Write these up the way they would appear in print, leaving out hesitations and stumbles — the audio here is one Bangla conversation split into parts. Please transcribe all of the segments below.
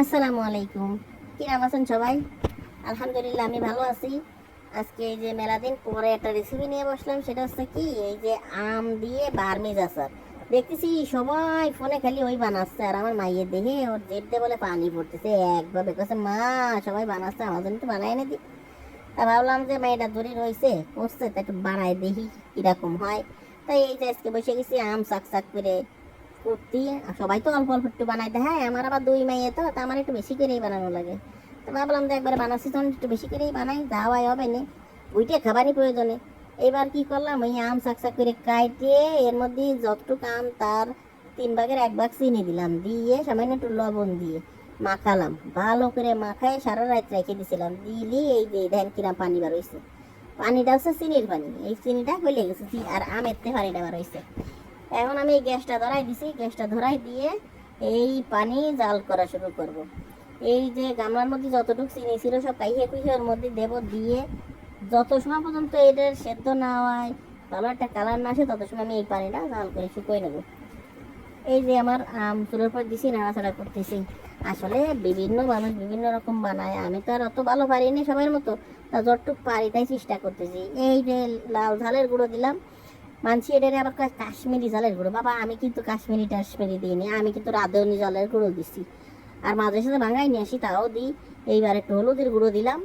আসসালামু আলাইকুম। কিরম আছেন সবাই? আলহামদুলিল্লাহ আমি ভালো আছি। আজকে এই যে মেলা দিন পরে একটা রেসিপি নিয়ে বসলাম, সেটা হচ্ছে কি এই যে আম দিয়ে বার্মিজ আচার। দেখতেছি সবাই ফোনে খালি ওই বানাচ্ছে, আর আমার মাইয়ের দেখে ওর জেদ্দে বলে পানি পড়তেছে একভাবে, কাছে মা সবাই বানাচ্ছে আমার জন্য একটু বানাই এনে দি। তা ভাবলাম যে মেয়েটা দূরে রয়েছে বসছে, তা একটু বানাই দেখি কিরকম হয়। তাই এই যে আজকে বসে গেছি আম চাক চাক করে কুর্তি। সবাই তো অল্প অল্প একটু বানাইতে, হ্যাঁ আমার আবার দুই মেয়ে তো, তা আমার একটু বেশি করেই বানানো লাগে। তো ভাবলাম যে একবার বানাচ্ছি তখন একটু বেশি করেই বানাই, যাওয়াই হবে না, ওইটা খাবারই প্রয়োজনে। এবার কি করলাম, ওই আম চাকচাক করে কাইটে এর মধ্যে যতটুকু আম তার 3 ভাগের 1 ভাগ চিনি দিলাম, দিয়ে সামান্য একটু লবণ দিয়ে মাখালাম, ভালো করে মাখায় সারা রাত রেখে দিয়েছিলাম। দিলি এই যে ধ্যান কিনা পানি বার হয়েছে, পানিটা হচ্ছে চিনির পানি, এই চিনিটা গলে গেছে আর আমের তে পানিটা বার হয়েছে। এখন আমি এই গ্যাসটা ধরাই দিছি, গ্যাসটা ধরাই দিয়ে এই পানি জাল করা শুরু করব। এই যে গামলার মধ্যে যতটুকু চিনি ছিল সব কাইয়ে কুইয়ে ওর মধ্যে দেব, দিয়ে যত সময় পর্যন্ত এটার সেদ্ধ না হয়, ভালো একটা কালার না আসে, তত সময় আমি এই পানিটা জাল করে শুকিয়ে নেব। এই যে আমার আম চুলোর পর দিছি, নাড়াচাড়া করতেছি। আসলে বিভিন্ন মানুষ বিভিন্ন রকম বানায়, আমি তো আর অত ভালো পারিনি সবার মতো, তা যতটুকু পারি তাই চেষ্টা করতেছি। এই যে লাল ঝালের গুঁড়ো দিলাম, মানছি এটারে আবার কয় কাশ্মীরি জলের গুঁড়ো, বাবা আমি কিন্তু কাশ্মীরি টাশ্মীরি দিইনি, আমি কিন্তু রাঁধুনি জলের গুঁড়ো দিছি। আর মাঝে সাথে ভাঙাই নিয়ে আসি তাও দিই। এইবার একটু হলুদের গুঁড়ো দিলাম,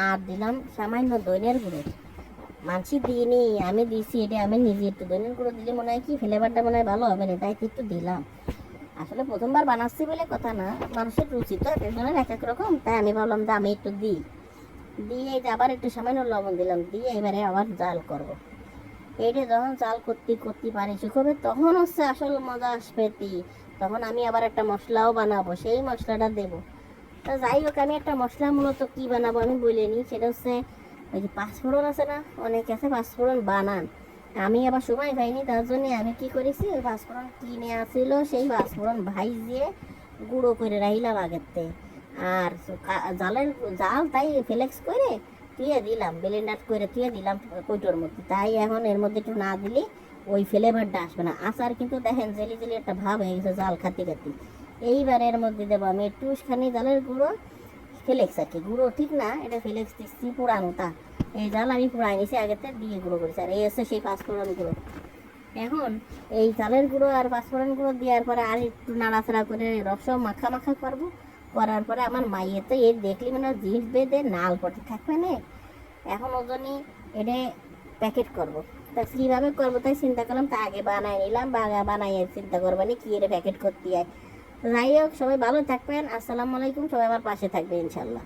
আর দিলাম সামান্য দইনের গুঁড়ো। মানছি দিইনি, আমি দিছি, এটা আমি নিজে একটু দইনের গুঁড়ো দিলে মনে হয় কি ফ্লেভারটা মনে হয় ভালো হবে না, তাই একটু দিলাম। আসলে প্রথমবার বানাচ্ছি বলে কথা না, মানুষের রুচি তো এক একজনের এক এক রকম, তাই আমি ভাবলাম যে আমি একটু দিই। দিয়ে এই যে আবার একটু সামান্য লবণ দিলাম, দিয়ে এবারে আবার জাল করব। এইটা যখন চাল করতে করতে পানি শুকোবে তখন হচ্ছে আসল মজা আসবে। তখন আমি আবার একটা মশলাও বানাবো, সেই মশলাটা দেবো। তা যাই হোক, আমি একটা মশলা মূলত কি বানাবো আমি বলে নিই, সেটা হচ্ছে ওই যে পাঁচফোড়ন আছে না, অনেকে আছে পাঁচফোড়ন বানান, আমি আবার সময় পাইনি, তার জন্য আমি কি করেছি ওই পাঁচফোড়ন কিনে আসছিল, সেই পাঁচফোড়ন ভাইজিয়ে গুঁড়ো করে রাখলাম আগেরতে। আর জালের জাল তাই ফ্লেক্স করে তুইয়ে দিলাম, ব্লেন্ডার করে তুইয়ে দিলাম কৌটোর মধ্যে, তাই এখন এর মধ্যে একটু না দিলে ওই ফ্লেভারটা আসবে না। আচার কিন্তু দেখেন জেলি জেলি একটা ভাব হয়ে গেছে জাল খাতি খাতি। এইবার এর মধ্যে দেবো আমি একটুখানি জালের গুঁড়ো, ফ্লেক্স আর কি, গুঁড়ো ঠিক না, এটা ফ্লেক্স দিচ্ছি পুরানোটা। এই জাল আমি পুরাই নিছি আগেতে, দিয়ে গুঁড়ো করেছি, আর এই হচ্ছে সেই পাঁচফোড়ন গুঁড়ো। এখন এই চালের গুঁড়ো আর পাঁচফোড়ন গুঁড়ো দেওয়ার পরে আর একটু নাড়াচাড়া করে রস মাখা মাখা করবো। করার পরে আমার মাইয়ে তো এর দেখলি মানে জিভ বেঁধে নাল পটে থাকবে না। এখন ওজনই এটা প্যাকেট করব। তা কীভাবে করবো তাই চিন্তা করলাম, তা আগে বানাই নিলাম, বানাইয়ে চিন্তা করবো না কি এটা প্যাকেট করতে হয়। যাই হোক, সবাই ভালো থাকবেন, আসসালামু আলাইকুম, সবাই আমার পাশে থাকবে ইনশাল্লাহ।